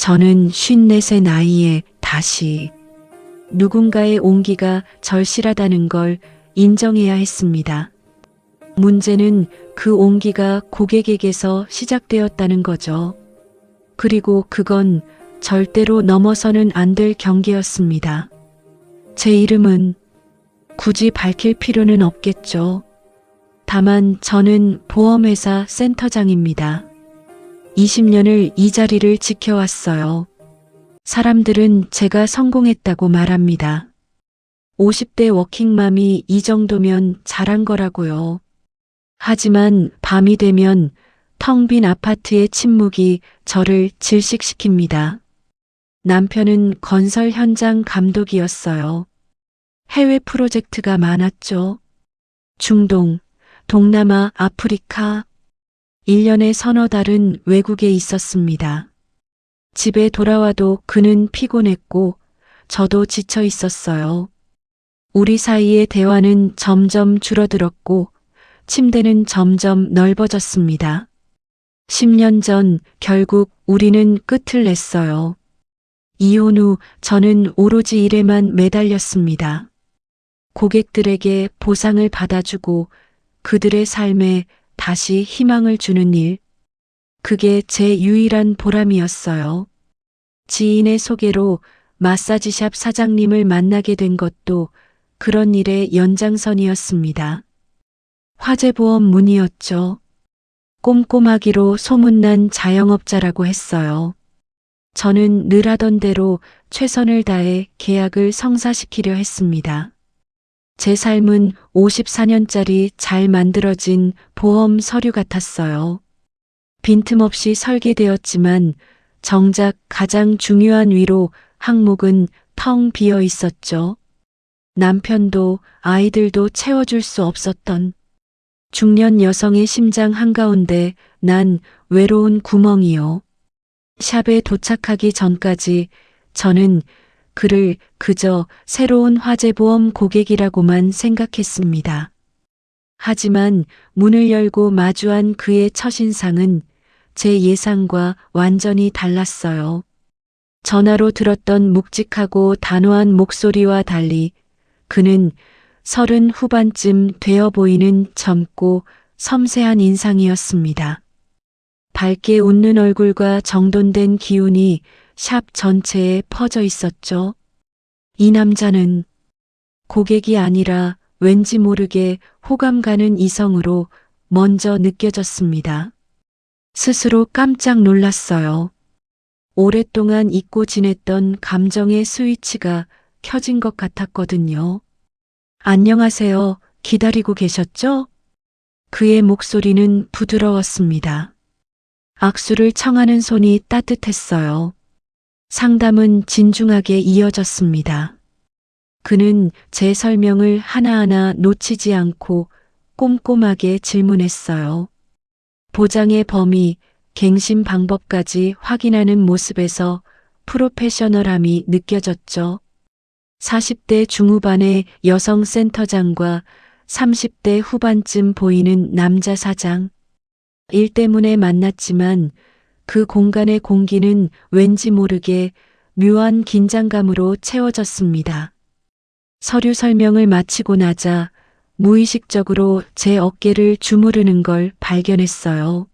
저는 54세 나이에 다시 누군가의 온기가 절실하다는 걸 인정해야 했습니다. 문제는 그 온기가 고객에게서 시작되었다는 거죠. 그리고 그건 절대로 넘어서는 안 될 경계였습니다. 제 이름은 굳이 밝힐 필요는 없겠죠. 다만 저는 보험회사 센터장입니다. 20년을 이 자리를 지켜왔어요. 사람들은 제가 성공했다고 말합니다. 50대 워킹맘이 이 정도면 잘한 거라고요. 하지만 밤이 되면 텅 빈 아파트의 침묵이 저를 질식시킵니다. 남편은 건설 현장 감독이었어요. 해외 프로젝트가 많았죠. 중동, 동남아, 아프리카, 1년에 서너 달은 외국에 있었습니다. 집에 돌아와도 그는 피곤했고 저도 지쳐 있었어요. 우리 사이의 대화는 점점 줄어들었고 침대는 점점 넓어졌습니다. 10년 전 결국 우리는 끝을 냈어요. 이혼 후 저는 오로지 일에만 매달렸습니다. 고객들에게 보상을 받아주고 그들의 삶에 다시 희망을 주는 일. 그게 제 유일한 보람이었어요. 지인의 소개로 마사지샵 사장님을 만나게 된 것도 그런 일의 연장선이었습니다. 화재보험 문의였죠. 꼼꼼하기로 소문난 자영업자라고 했어요. 저는 늘 하던 대로 최선을 다해 계약을 성사시키려 했습니다. 제 삶은 54년짜리 잘 만들어진 보험 서류 같았어요. 빈틈없이 설계되었지만 정작 가장 중요한 위로 항목은 텅 비어 있었죠. 남편도 아이들도 채워줄 수 없었던 중년 여성의 심장 한가운데 난 외로운 구멍이요. 샵에 도착하기 전까지 저는 그를 그저 새로운 화재보험 고객이라고만 생각했습니다. 하지만 문을 열고 마주한 그의 첫인상은 제 예상과 완전히 달랐어요. 전화로 들었던 묵직하고 단호한 목소리와 달리 그는 30 후반쯤 되어 보이는 젊고 섬세한 인상이었습니다. 밝게 웃는 얼굴과 정돈된 기운이 샵 전체에 퍼져 있었죠. 이 남자는 고객이 아니라 왠지 모르게 호감 가는 이성으로 먼저 느껴졌습니다. 스스로 깜짝 놀랐어요. 오랫동안 잊고 지냈던 감정의 스위치가 켜진 것 같았거든요. 안녕하세요. 기다리고 계셨죠? 그의 목소리는 부드러웠습니다. 악수를 청하는 손이 따뜻했어요. 상담은 진중하게 이어졌습니다. 그는 제 설명을 하나하나 놓치지 않고 꼼꼼하게 질문했어요. 보장의 범위, 갱신 방법까지 확인하는 모습에서 프로페셔널함이 느껴졌죠. 40대 중후반의 여성 센터장과 30대 후반쯤 보이는 남자 사장. 일 때문에 만났지만 그 공간의 공기는 왠지 모르게 묘한 긴장감으로 채워졌습니다. 서류 설명을 마치고 나자 무의식적으로 제 어깨를 주무르는 걸 발견했어요.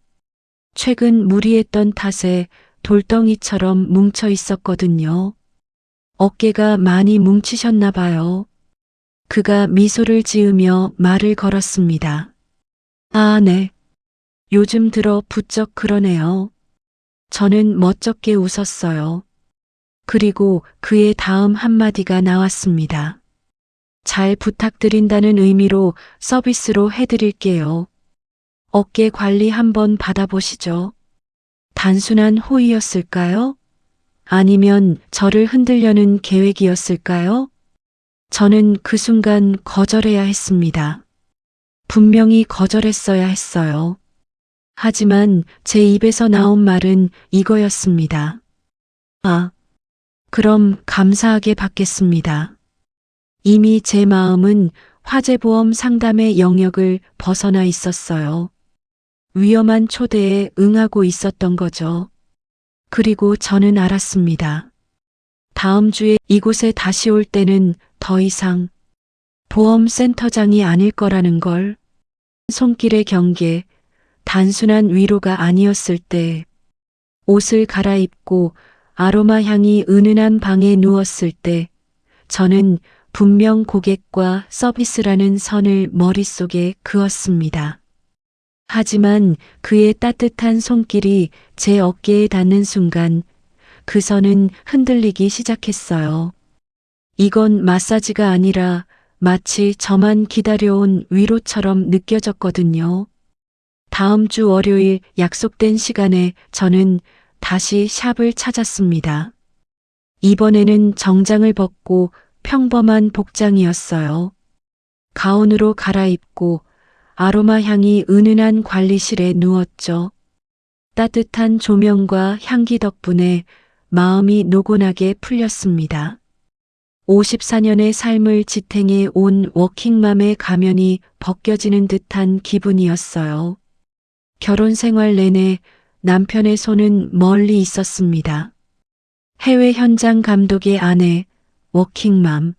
최근 무리했던 탓에 돌덩이처럼 뭉쳐 있었거든요. 어깨가 많이 뭉치셨나 봐요. 그가 미소를 지으며 말을 걸었습니다. 아, 네. 요즘 들어 부쩍 그러네요. 저는 멋쩍게 웃었어요. 그리고 그의 다음 한마디가 나왔습니다. 잘 부탁드린다는 의미로 서비스로 해드릴게요. 어깨 관리 한번 받아보시죠. 단순한 호의였을까요? 아니면 저를 흔들려는 계획이었을까요? 저는 그 순간 거절해야 했습니다. 분명히 거절했어야 했어요. 하지만 제 입에서 나온 말은 이거였습니다. 아, 그럼 감사하게 받겠습니다. 이미 제 마음은 화재보험 상담의 영역을 벗어나 있었어요. 위험한 초대에 응하고 있었던 거죠. 그리고 저는 알았습니다. 다음 주에 이곳에 다시 올 때는 더 이상 보험센터장이 아닐 거라는 걸. 손길의 경계, 단순한 위로가 아니었을 때, 옷을 갈아입고 아로마 향이 은은한 방에 누웠을 때, 저는 분명 고객과 서비스라는 선을 머릿속에 그었습니다. 하지만 그의 따뜻한 손길이 제 어깨에 닿는 순간 그 선은 흔들리기 시작했어요. 이건 마사지가 아니라 마치 저만 기다려온 위로처럼 느껴졌거든요. 다음 주 월요일 약속된 시간에 저는 다시 샵을 찾았습니다. 이번에는 정장을 벗고 평범한 복장이었어요. 가운으로 갈아입고 아로마 향이 은은한 관리실에 누웠죠. 따뜻한 조명과 향기 덕분에 마음이 노곤하게 풀렸습니다. 54년의 삶을 지탱해 온 워킹맘의 가면이 벗겨지는 듯한 기분이었어요. 결혼 생활 내내 남편의 손은 멀리 있었습니다. 해외 현장 감독의 아내, 워킹맘.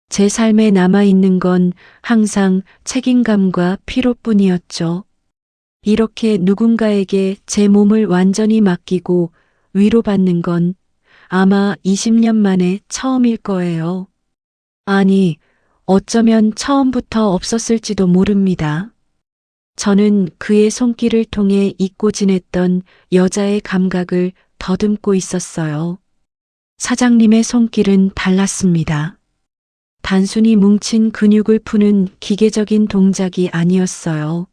제 삶에 남아있는 건 항상 책임감과 피로뿐이었죠. 이렇게 누군가에게 제 몸을 완전히 맡기고 위로받는 건 아마 20년 만에 처음일 거예요. 아니, 어쩌면 처음부터 없었을지도 모릅니다. 저는 그의 손길을 통해 잊고 지냈던 여자의 감각을 더듬고 있었어요. 사장님의 손길은 달랐습니다. 단순히 뭉친 근육을 푸는 기계적인 동작이 아니었어요.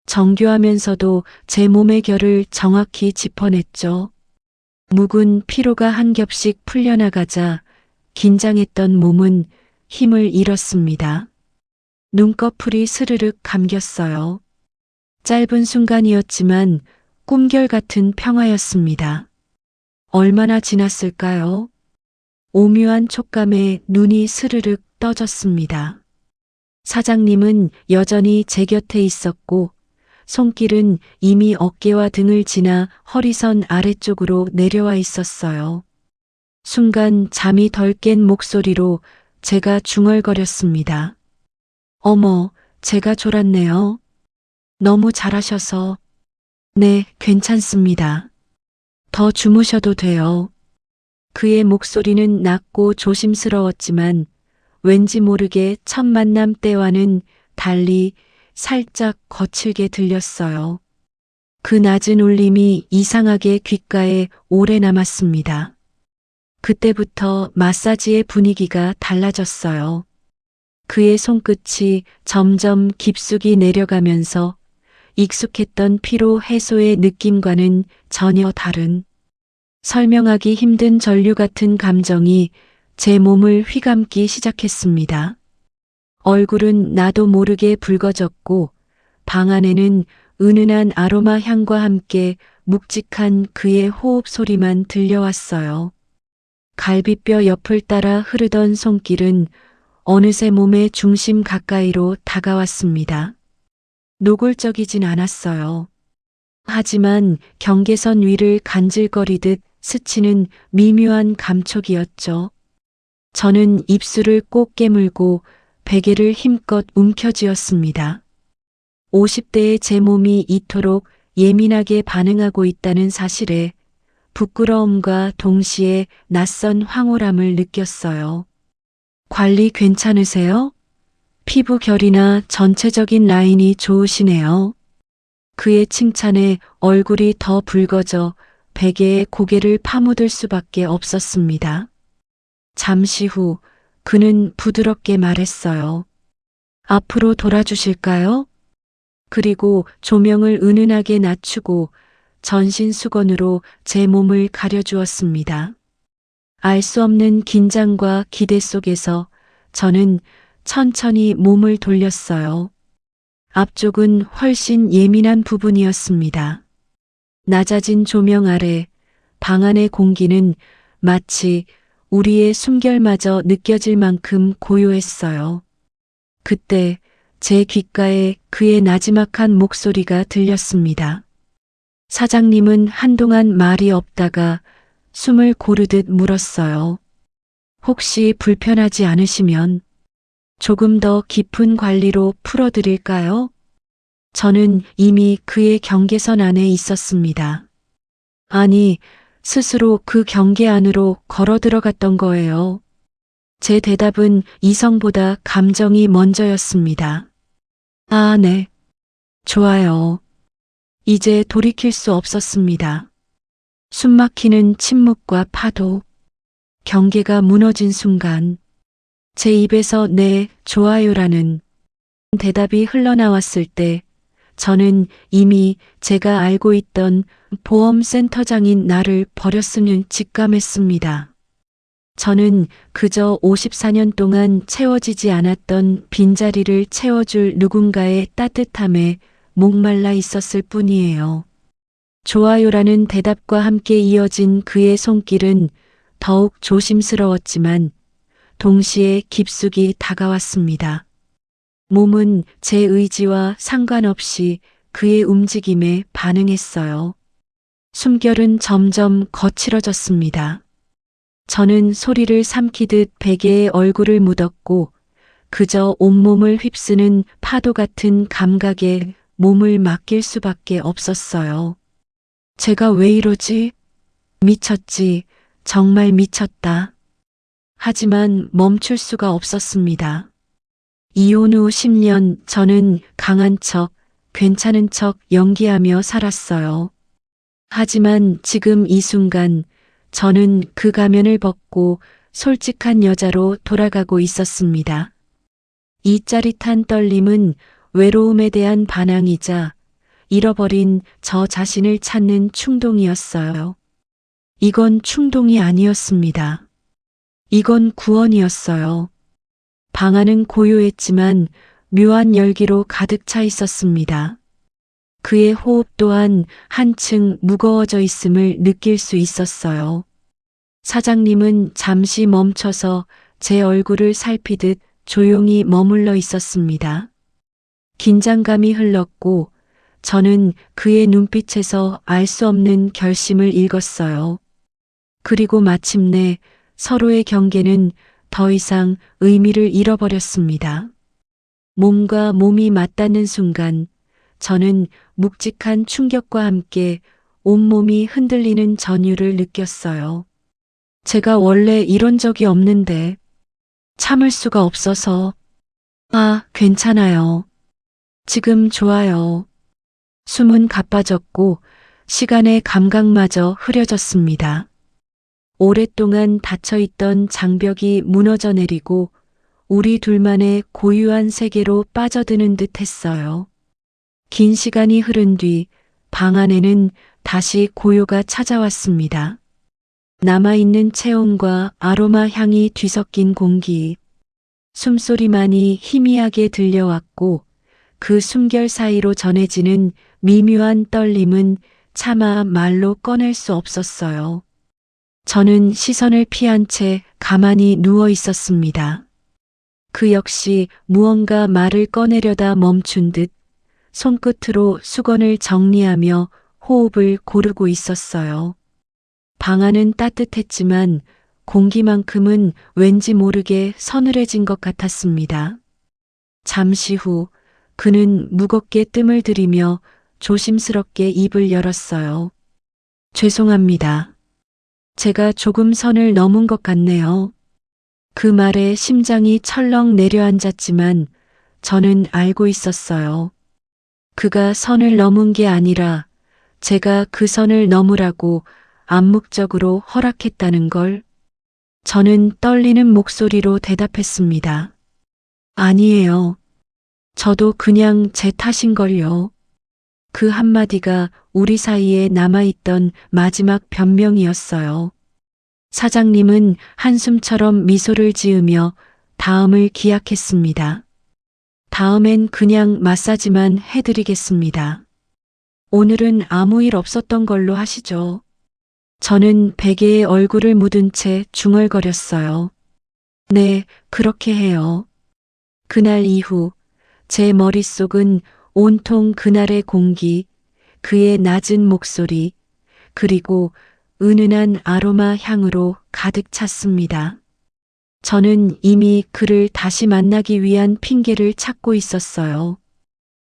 정교하면서도 제 몸의 결을 정확히 짚어냈죠. 묵은 피로가 한 겹씩 풀려나가자 긴장했던 몸은 힘을 잃었습니다. 눈꺼풀이 스르륵 감겼어요. 짧은 순간이었지만 꿈결 같은 평화였습니다. 얼마나 지났을까요? 오묘한 촉감에 눈이 스르륵 떠졌습니다. 사장님은 여전히 제 곁에 있었고 손길은 이미 어깨와 등을 지나 허리선 아래쪽으로 내려와 있었어요. 순간 잠이 덜 깬 목소리로 제가 중얼거렸습니다. 어머, 제가 졸았네요. 너무 잘하셔서. 네, 괜찮습니다. 더 주무셔도 돼요. 그의 목소리는 낮고 조심스러웠지만 왠지 모르게 첫 만남 때와는 달리 살짝 거칠게 들렸어요. 그 낮은 울림이 이상하게 귓가에 오래 남았습니다. 그때부터 마사지의 분위기가 달라졌어요. 그의 손끝이 점점 깊숙이 내려가면서 익숙했던 피로 해소의 느낌과는 전혀 다른 설명하기 힘든 전류 같은 감정이 제 몸을 휘감기 시작했습니다. 얼굴은 나도 모르게 붉어졌고 방 안에는 은은한 아로마 향과 함께 묵직한 그의 호흡 소리만 들려왔어요. 갈비뼈 옆을 따라 흐르던 손길은 어느새 몸의 중심 가까이로 다가왔습니다. 노골적이진 않았어요. 하지만 경계선 위를 간질거리듯 스치는 미묘한 감촉이었죠. 저는 입술을 꼭 깨물고 베개를 힘껏 움켜쥐었습니다. 50대의 제 몸이 이토록 예민하게 반응하고 있다는 사실에 부끄러움과 동시에 낯선 황홀함을 느꼈어요. 관리 괜찮으세요? 피부 결이나 전체적인 라인이 좋으시네요. 그의 칭찬에 얼굴이 더 붉어져 베개에 고개를 파묻을 수밖에 없었습니다. 잠시 후 그는 부드럽게 말했어요. 앞으로 돌아주실까요? 그리고 조명을 은은하게 낮추고 전신 수건으로 제 몸을 가려주었습니다. 알 수 없는 긴장과 기대 속에서 저는 천천히 몸을 돌렸어요. 앞쪽은 훨씬 예민한 부분이었습니다. 낮아진 조명 아래 방 안의 공기는 마치 우리의 숨결마저 느껴질 만큼 고요했어요. 그때 제 귓가에 그의 나지막한 목소리가 들렸습니다. 사장님은 한동안 말이 없다가 숨을 고르듯 물었어요. 혹시 불편하지 않으시면 조금 더 깊은 관리로 풀어드릴까요? 저는 이미 그의 경계선 안에 있었습니다. 아니, 스스로 그 경계 안으로 걸어 들어갔던 거예요. 제 대답은 이성보다 감정이 먼저였습니다. 아, 네. 좋아요. 이제 돌이킬 수 없었습니다. 숨막히는 침묵과 파도, 경계가 무너진 순간, 제 입에서 네, 좋아요라는 대답이 흘러나왔을 때, 저는 이미 제가 알고 있던 보험센터장인 나를 버렸으면 직감했습니다. 저는 그저 54년 동안 채워지지 않았던 빈자리를 채워줄 누군가의 따뜻함에 목말라 있었을 뿐이에요. 좋아요라는 대답과 함께 이어진 그의 손길은 더욱 조심스러웠지만 동시에 깊숙이 다가왔습니다. 몸은 제 의지와 상관없이 그의 움직임에 반응했어요. 숨결은 점점 거칠어졌습니다. 저는 소리를 삼키듯 베개에 얼굴을 묻었고 그저 온몸을 휩쓰는 파도 같은 감각에 몸을 맡길 수밖에 없었어요. 제가 왜 이러지? 미쳤지. 정말 미쳤다. 하지만 멈출 수가 없었습니다. 이혼 후 10년 저는 강한 척, 괜찮은 척 연기하며 살았어요. 하지만 지금 이 순간 저는 그 가면을 벗고 솔직한 여자로 돌아가고 있었습니다. 이 짜릿한 떨림은 외로움에 대한 반항이자 잃어버린 저 자신을 찾는 충동이었어요. 이건 충동이 아니었습니다. 이건 구원이었어요. 방 안은 고요했지만 묘한 열기로 가득 차 있었습니다. 그의 호흡 또한 한층 무거워져 있음을 느낄 수 있었어요. 사장님은 잠시 멈춰서 제 얼굴을 살피듯 조용히 머물러 있었습니다. 긴장감이 흘렀고 저는 그의 눈빛에서 알 수 없는 결심을 읽었어요. 그리고 마침내 서로의 경계는 더 이상 의미를 잃어버렸습니다. 몸과 몸이 맞닿는 순간 저는 묵직한 충격과 함께 온몸이 흔들리는 전율을 느꼈어요. 제가 원래 이런 적이 없는데 참을 수가 없어서 아, 괜찮아요. 지금 좋아요. 숨은 가빠졌고 시간의 감각마저 흐려졌습니다. 오랫동안 닫혀있던 장벽이 무너져 내리고 우리 둘만의 고유한 세계로 빠져드는 듯 했어요. 긴 시간이 흐른 뒤 방 안에는 다시 고요가 찾아왔습니다. 남아있는 체온과 아로마 향이 뒤섞인 공기, 숨소리만이 희미하게 들려왔고 그 숨결 사이로 전해지는 미묘한 떨림은 차마 말로 꺼낼 수 없었어요. 저는 시선을 피한 채 가만히 누워 있었습니다. 그 역시 무언가 말을 꺼내려다 멈춘 듯 손끝으로 수건을 정리하며 호흡을 고르고 있었어요. 방 안은 따뜻했지만 공기만큼은 왠지 모르게 서늘해진 것 같았습니다. 잠시 후 그는 무겁게 뜸을 들이며 조심스럽게 입을 열었어요. 죄송합니다. 제가 조금 선을 넘은 것 같네요. 그 말에 심장이 철렁 내려앉았지만 저는 알고 있었어요. 그가 선을 넘은 게 아니라 제가 그 선을 넘으라고 암묵적으로 허락했다는 걸. 저는 떨리는 목소리로 대답했습니다. 아니에요. 저도 그냥 제 탓인걸요. 그 한마디가 우리 사이에 남아있던 마지막 변명이었어요. 사장님은 한숨처럼 미소를 지으며 다음을 기약했습니다. 다음엔 그냥 마사지만 해드리겠습니다. 오늘은 아무 일 없었던 걸로 하시죠. 저는 베개에 얼굴을 묻은 채 중얼거렸어요. 네, 그렇게 해요. 그날 이후 제 머릿속은 온통 그날의 공기, 그의 낮은 목소리, 그리고 은은한 아로마 향으로 가득 찼습니다. 저는 이미 그를 다시 만나기 위한 핑계를 찾고 있었어요.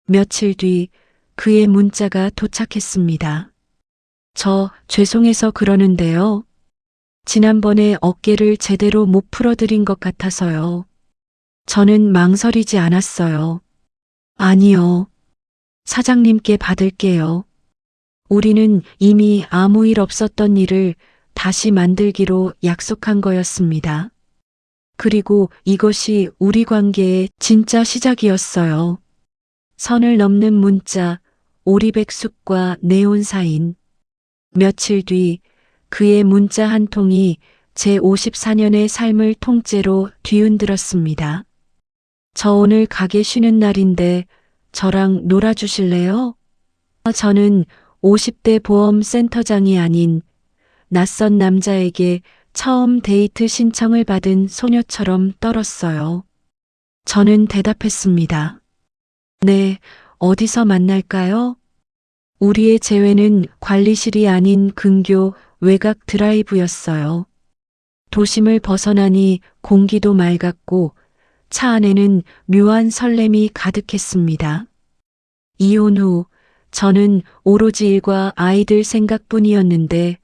며칠 뒤 그의 문자가 도착했습니다. 저 죄송해서 그러는데요. 지난번에 어깨를 제대로 못 풀어드린 것 같아서요. 저는 망설이지 않았어요. 아니요. 사장님께 받을게요. 우리는 이미 아무 일 없었던 일을 다시 만들기로 약속한 거였습니다. 그리고 이것이 우리 관계의 진짜 시작이었어요. 선을 넘는 문자, 오리백숙과 네온 사인. 며칠 뒤 그의 문자 한 통이 제 54년의 삶을 통째로 뒤흔들었습니다. 저 오늘 가게 쉬는 날인데 저랑 놀아주실래요? 저는 50대 보험센터장이 아닌 낯선 남자에게 처음 데이트 신청을 받은 소녀처럼 떨었어요. 저는 대답했습니다. 네, 어디서 만날까요? 우리의 재회는 관리실이 아닌 근교 외곽 드라이브였어요. 도심을 벗어나니 공기도 맑았고 차 안에는 묘한 설렘이 가득했습니다. 이혼 후 저는 오로지 일과 아이들 생각뿐이었는데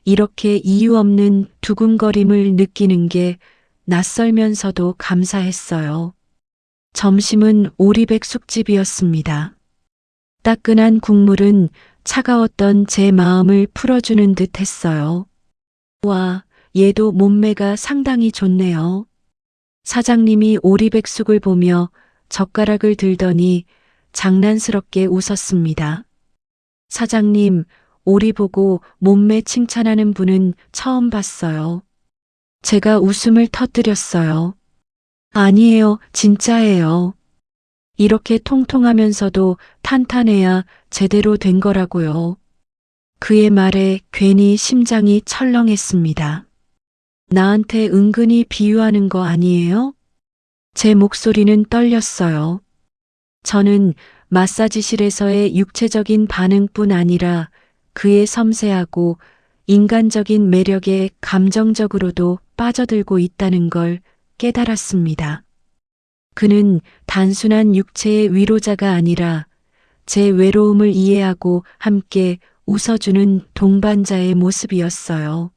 이렇게 이유 없는 두근거림을 느끼는 게 낯설면서도 감사했어요. 점심은 오리백숙집이었습니다. 따끈한 국물은 차가웠던 제 마음을 풀어주는 듯 했어요. 와, 얘도 몸매가 상당히 좋네요. 사장님이 오리백숙을 보며 젓가락을 들더니 장난스럽게 웃었습니다. 사장님, 오리 보고 몸매 칭찬하는 분은 처음 봤어요. 제가 웃음을 터뜨렸어요. 아니에요, 진짜예요. 이렇게 통통하면서도 탄탄해야 제대로 된 거라고요. 그의 말에 괜히 심장이 철렁했습니다. 나한테 은근히 비유하는 거 아니에요? 제 목소리는 떨렸어요. 저는 마사지실에서의 육체적인 반응뿐 아니라 그의 섬세하고 인간적인 매력에 감정적으로도 빠져들고 있다는 걸 깨달았습니다. 그는 단순한 육체의 위로자가 아니라 제 외로움을 이해하고 함께 웃어주는 동반자의 모습이었어요.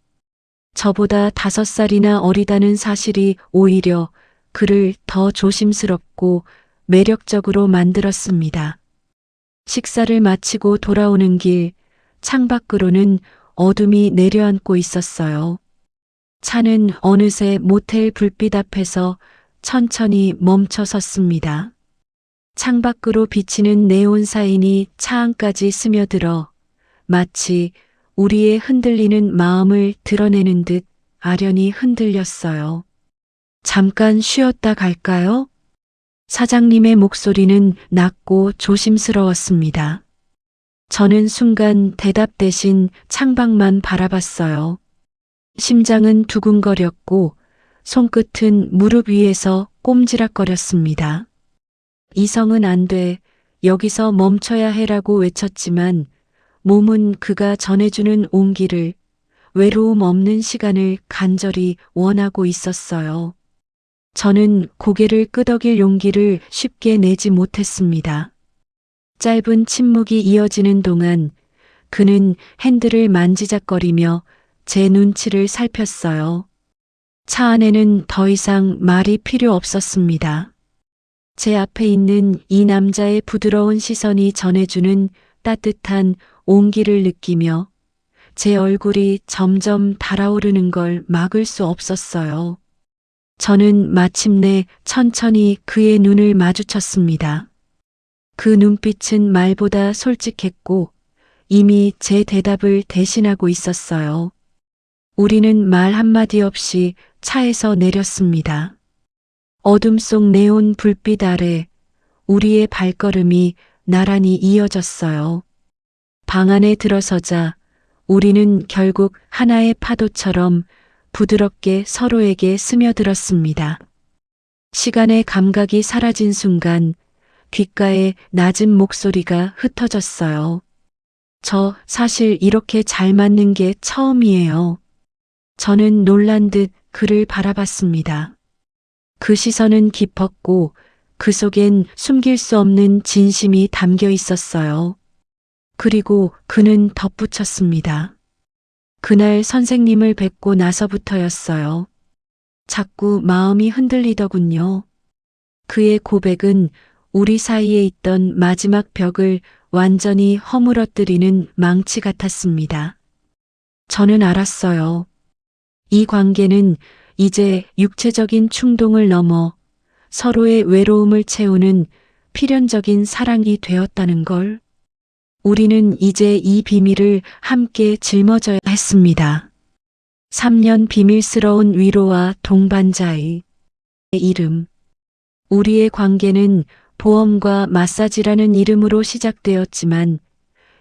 저보다 5살이나 어리다는 사실이 오히려 그를 더 조심스럽고 매력적으로 만들었습니다. 식사를 마치고 돌아오는 길, 창밖으로는 어둠이 내려앉고 있었어요. 차는 어느새 모텔 불빛 앞에서 천천히 멈춰 섰습니다. 창밖으로 비치는 네온 사인이 차 안까지 스며들어 마치 우리의 흔들리는 마음을 드러내는 듯 아련히 흔들렸어요. 잠깐 쉬었다 갈까요? 사장님의 목소리는 낮고 조심스러웠습니다. 저는 순간 대답 대신 창밖만 바라봤어요. 심장은 두근거렸고 손끝은 무릎 위에서 꼼지락거렸습니다. 이성은 안 돼, 여기서 멈춰야 해라고 외쳤지만 몸은 그가 전해주는 온기를, 외로움 없는 시간을 간절히 원하고 있었어요. 저는 고개를 끄덕일 용기를 쉽게 내지 못했습니다. 짧은 침묵이 이어지는 동안 그는 핸들을 만지작거리며 제 눈치를 살폈어요. 차 안에는 더 이상 말이 필요 없었습니다. 제 앞에 있는 이 남자의 부드러운 시선이 전해주는 따뜻한 온기를 느끼며 제 얼굴이 점점 달아오르는 걸 막을 수 없었어요. 저는 마침내 천천히 그의 눈을 마주쳤습니다. 그 눈빛은 말보다 솔직했고 이미 제 대답을 대신하고 있었어요. 우리는 말 한마디 없이 차에서 내렸습니다. 어둠 속 네온 불빛 아래 우리의 발걸음이 나란히 이어졌어요. 방 안에 들어서자 우리는 결국 하나의 파도처럼 부드럽게 서로에게 스며들었습니다. 시간의 감각이 사라진 순간 귓가에 낮은 목소리가 흩어졌어요. 저 사실 이렇게 잘 맞는 게 처음이에요. 저는 놀란 듯 그를 바라봤습니다. 그 시선은 깊었고 그 속엔 숨길 수 없는 진심이 담겨 있었어요. 그리고 그는 덧붙였습니다. 그날 선생님을 뵙고 나서부터였어요. 자꾸 마음이 흔들리더군요. 그의 고백은 우리 사이에 있던 마지막 벽을 완전히 허물어뜨리는 망치 같았습니다. 저는 알았어요. 이 관계는 이제 육체적인 충동을 넘어 서로의 외로움을 채우는 필연적인 사랑이 되었다는 걸. 우리는 이제 이 비밀을 함께 짊어져야 했습니다. 3년 비밀스러운 위로와 동반자의 이름. 우리의 관계는 보험과 마사지라는 이름으로 시작되었지만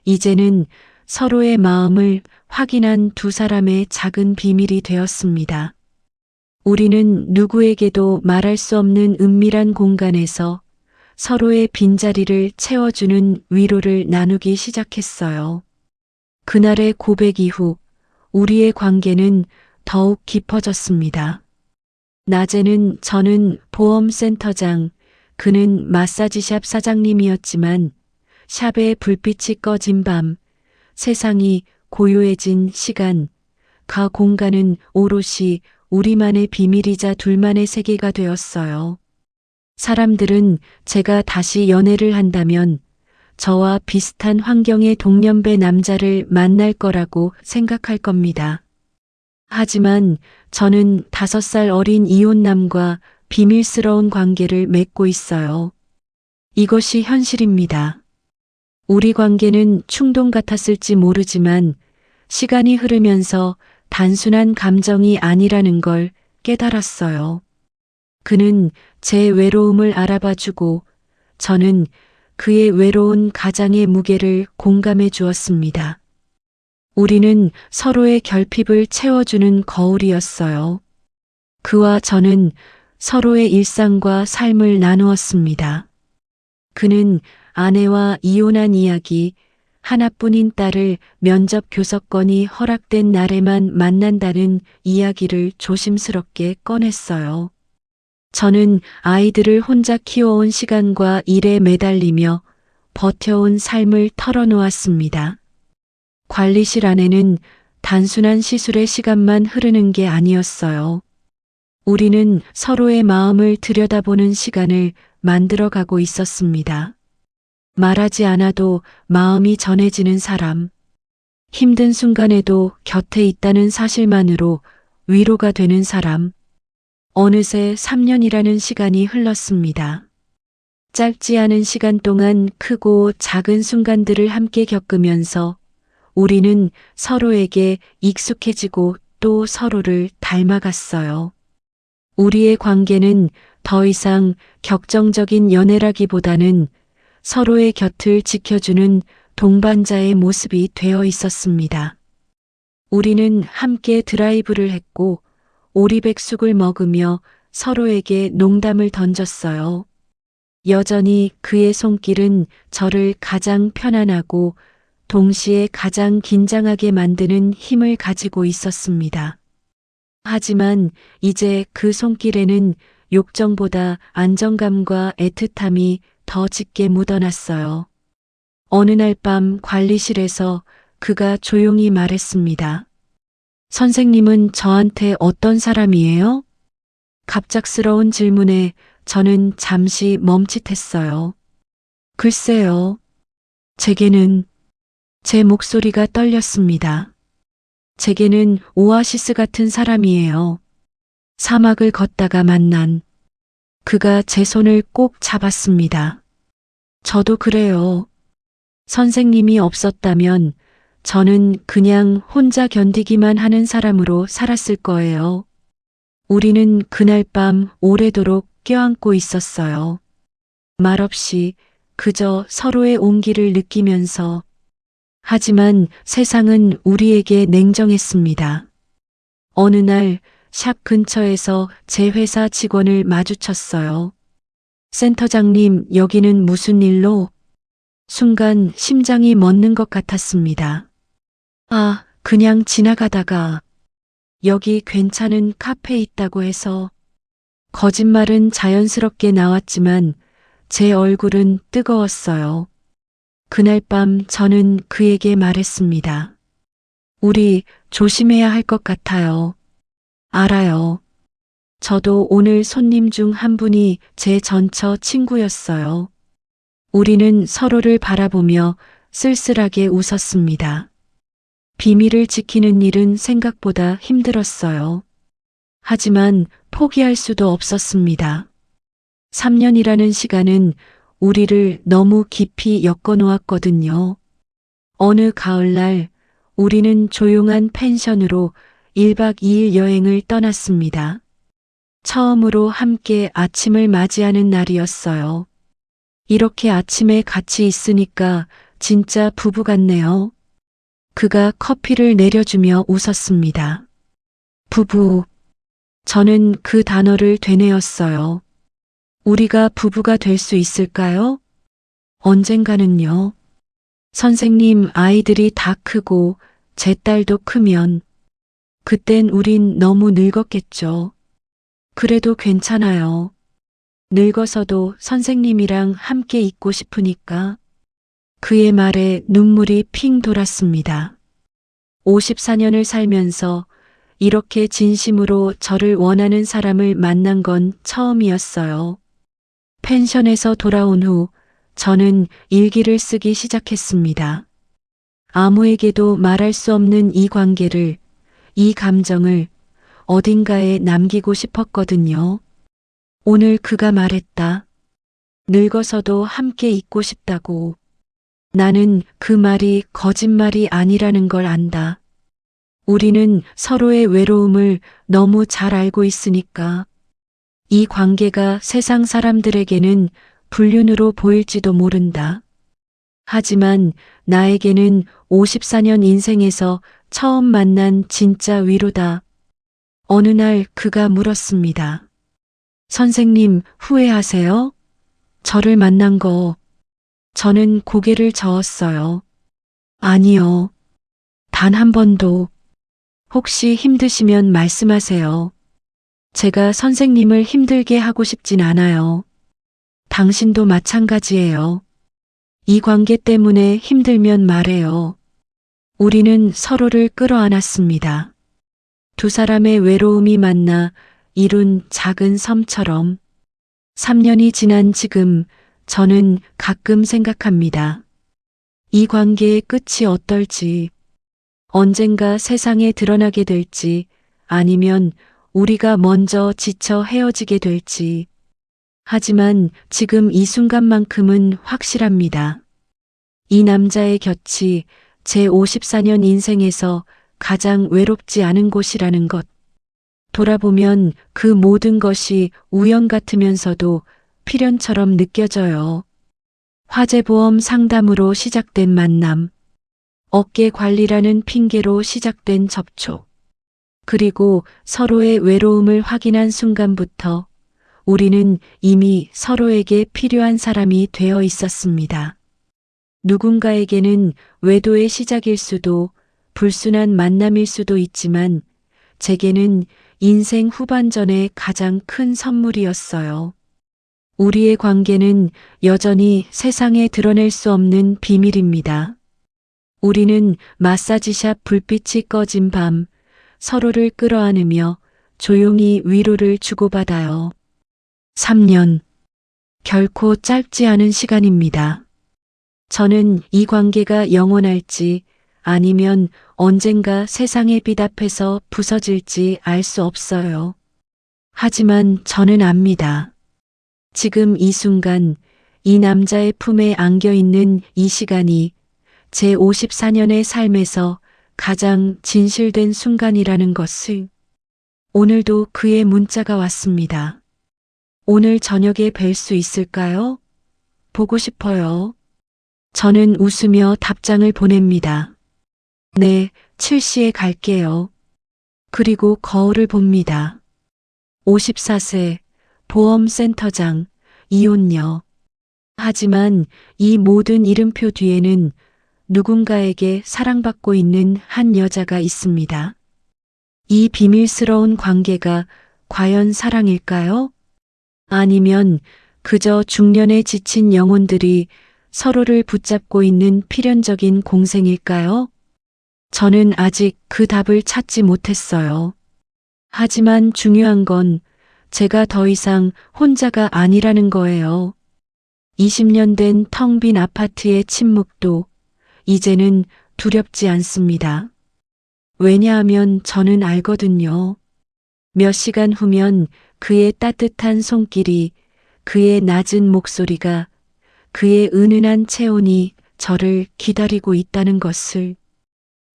이제는 서로의 마음을 확인한 두 사람의 작은 비밀이 되었습니다. 우리는 누구에게도 말할 수 없는 은밀한 공간에서 서로의 빈자리를 채워주는 위로를 나누기 시작했어요. 그날의 고백 이후 우리의 관계는 더욱 깊어졌습니다. 낮에는 저는 보험센터장, 그는 마사지샵 사장님이었지만 샵의 불빛이 꺼진 밤, 세상이 고요해진 시간, 그 공간은 오롯이 우리만의 비밀이자 둘만의 세계가 되었어요. 사람들은 제가 다시 연애를 한다면 저와 비슷한 환경의 동년배 남자를 만날 거라고 생각할 겁니다. 하지만 저는 5살 어린 이혼남과 비밀스러운 관계를 맺고 있어요. 이것이 현실입니다. 우리 관계는 충동 같았을지 모르지만 시간이 흐르면서 단순한 감정이 아니라는 걸 깨달았어요. 그는 제 외로움을 알아봐주고 저는 그의 외로운 가장의 무게를 공감해 주었습니다. 우리는 서로의 결핍을 채워주는 거울이었어요. 그와 저는 서로의 일상과 삶을 나누었습니다. 그는 아내와 이혼한 이야기, 하나뿐인 딸을 면접 교섭권이 허락된 날에만 만난다는 이야기를 조심스럽게 꺼냈어요. 저는 아이들을 혼자 키워온 시간과 일에 매달리며 버텨온 삶을 털어놓았습니다. 관리실 안에는 단순한 시술의 시간만 흐르는 게 아니었어요. 우리는 서로의 마음을 들여다보는 시간을 만들어가고 있었습니다. 말하지 않아도 마음이 전해지는 사람, 힘든 순간에도 곁에 있다는 사실만으로 위로가 되는 사람. 어느새 3년이라는 시간이 흘렀습니다. 짧지 않은 시간 동안 크고 작은 순간들을 함께 겪으면서 우리는 서로에게 익숙해지고 또 서로를 닮아갔어요. 우리의 관계는 더 이상 격정적인 연애라기보다는 서로의 곁을 지켜주는 동반자의 모습이 되어 있었습니다. 우리는 함께 드라이브를 했고 오리백숙을 먹으며 서로에게 농담을 던졌어요. 여전히 그의 손길은 저를 가장 편안하고 동시에 가장 긴장하게 만드는 힘을 가지고 있었습니다. 하지만 이제 그 손길에는 욕정보다 안정감과 애틋함이 더 짙게 묻어났어요. 어느 날 밤 관리실에서 그가 조용히 말했습니다. 선생님은 저한테 어떤 사람이에요? 갑작스러운 질문에 저는 잠시 멈칫했어요. 글쎄요. 제게는 제 목소리가 떨렸습니다. 제게는 오아시스 같은 사람이에요. 사막을 걷다가 만난 그가 제 손을 꼭 잡았습니다. 저도 그래요. 선생님이 없었다면 저는 그냥 혼자 견디기만 하는 사람으로 살았을 거예요. 우리는 그날 밤 오래도록 껴안고 있었어요. 말없이 그저 서로의 온기를 느끼면서. 하지만 세상은 우리에게 냉정했습니다. 어느 날 샵 근처에서 제 회사 직원을 마주쳤어요. 센터장님, 여기는 무슨 일로? 순간 심장이 멎는 것 같았습니다. 아, 그냥 지나가다가 여기 괜찮은 카페 있다고 해서 거짓말은 자연스럽게 나왔지만 제 얼굴은 뜨거웠어요. 그날 밤 저는 그에게 말했습니다. 우리 조심해야 할 것 같아요. 알아요. 저도 오늘 손님 중 한 분이 제 전처 친구였어요. 우리는 서로를 바라보며 쓸쓸하게 웃었습니다. 비밀을 지키는 일은 생각보다 힘들었어요. 하지만 포기할 수도 없었습니다. 3년이라는 시간은 우리를 너무 깊이 엮어 놓았거든요. 어느 가을날 우리는 조용한 펜션으로 1박 2일 여행을 떠났습니다. 처음으로 함께 아침을 맞이하는 날이었어요. 이렇게 아침에 같이 있으니까 진짜 부부 같네요. 그가 커피를 내려주며 웃었습니다. 부부. 저는 그 단어를 되뇌었어요. 우리가 부부가 될 수 있을까요? 언젠가는요. 선생님, 아이들이 다 크고 제 딸도 크면 그땐 우린 너무 늙었겠죠. 그래도 괜찮아요. 늙어서도 선생님이랑 함께 있고 싶으니까. 그의 말에 눈물이 핑 돌았습니다. 54년을 살면서 이렇게 진심으로 저를 원하는 사람을 만난 건 처음이었어요. 펜션에서 돌아온 후 저는 일기를 쓰기 시작했습니다. 아무에게도 말할 수 없는 이 관계를, 이 감정을 어딘가에 남기고 싶었거든요. 오늘 그가 말했다. 늙어서도 함께 있고 싶다고. 나는 그 말이 거짓말이 아니라는 걸 안다. 우리는 서로의 외로움을 너무 잘 알고 있으니까. 이 관계가 세상 사람들에게는 불륜으로 보일지도 모른다. 하지만 나에게는 54년 인생에서 처음 만난 진짜 위로다. 어느 날 그가 물었습니다. 선생님, 후회하세요? 저를 만난 거. 저는 고개를 저었어요. 아니요. 단 한 번도. 혹시 힘드시면 말씀하세요. 제가 선생님을 힘들게 하고 싶진 않아요. 당신도 마찬가지예요. 이 관계 때문에 힘들면 말해요. 우리는 서로를 끌어안았습니다. 두 사람의 외로움이 만나 이룬 작은 섬처럼. 3년이 지난 지금 저는 가끔 생각합니다. 이 관계의 끝이 어떨지, 언젠가 세상에 드러나게 될지, 아니면 우리가 먼저 지쳐 헤어지게 될지. 하지만 지금 이 순간만큼은 확실합니다. 이 남자의 곁이 제 54년 인생에서 가장 외롭지 않은 곳이라는 것. 돌아보면 그 모든 것이 우연 같으면서도 필연처럼 느껴져요. 화재보험 상담으로 시작된 만남, 어깨 관리라는 핑계로 시작된 접촉, 그리고 서로의 외로움을 확인한 순간부터 우리는 이미 서로에게 필요한 사람이 되어 있었습니다. 누군가에게는 외도의 시작일 수도, 불순한 만남일 수도 있지만 제게는 인생 후반전의 가장 큰 선물이었어요. 우리의 관계는 여전히 세상에 드러낼 수 없는 비밀입니다. 우리는 마사지샵 불빛이 꺼진 밤 서로를 끌어안으며 조용히 위로를 주고받아요. 3년. 결코 짧지 않은 시간입니다. 저는 이 관계가 영원할지 아니면 언젠가 세상의 빛 앞에서 부서질지 알 수 없어요. 하지만 저는 압니다. 지금 이 순간 이 남자의 품에 안겨 있는 이 시간이 제 54년의 삶에서 가장 진실된 순간이라는 것을. 오늘도 그의 문자가 왔습니다. 오늘 저녁에 뵐 수 있을까요? 보고 싶어요. 저는 웃으며 답장을 보냅니다. 네, 7시에 갈게요. 그리고 거울을 봅니다. 54세, 보험센터장, 이혼녀. 하지만 이 모든 이름표 뒤에는 누군가에게 사랑받고 있는 한 여자가 있습니다. 이 비밀스러운 관계가 과연 사랑일까요? 아니면 그저 중년에 지친 영혼들이 서로를 붙잡고 있는 필연적인 공생일까요? 저는 아직 그 답을 찾지 못했어요. 하지만 중요한 건 제가 더 이상 혼자가 아니라는 거예요. 20년 된 텅 빈 아파트의 침묵도 이제는 두렵지 않습니다. 왜냐하면 저는 알거든요. 몇 시간 후면 그의 따뜻한 손길이, 그의 낮은 목소리가, 그의 은은한 체온이 저를 기다리고 있다는 것을.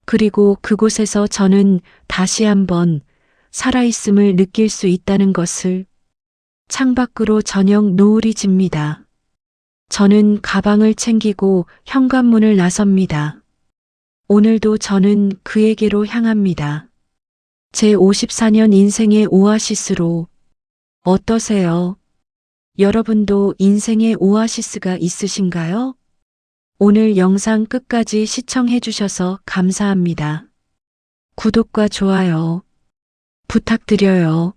그리고 그곳에서 저는 다시 한번 살아있음을 느낄 수 있다는 것을. 창밖으로 저녁 노을이 집니다. 저는 가방을 챙기고 현관문을 나섭니다. 오늘도 저는 그에게로 향합니다. 제 54년 인생의 오아시스로. 어떠세요? 여러분도 인생의 오아시스가 있으신가요? 오늘 영상 끝까지 시청해 주셔서 감사합니다. 구독과 좋아요 부탁드려요.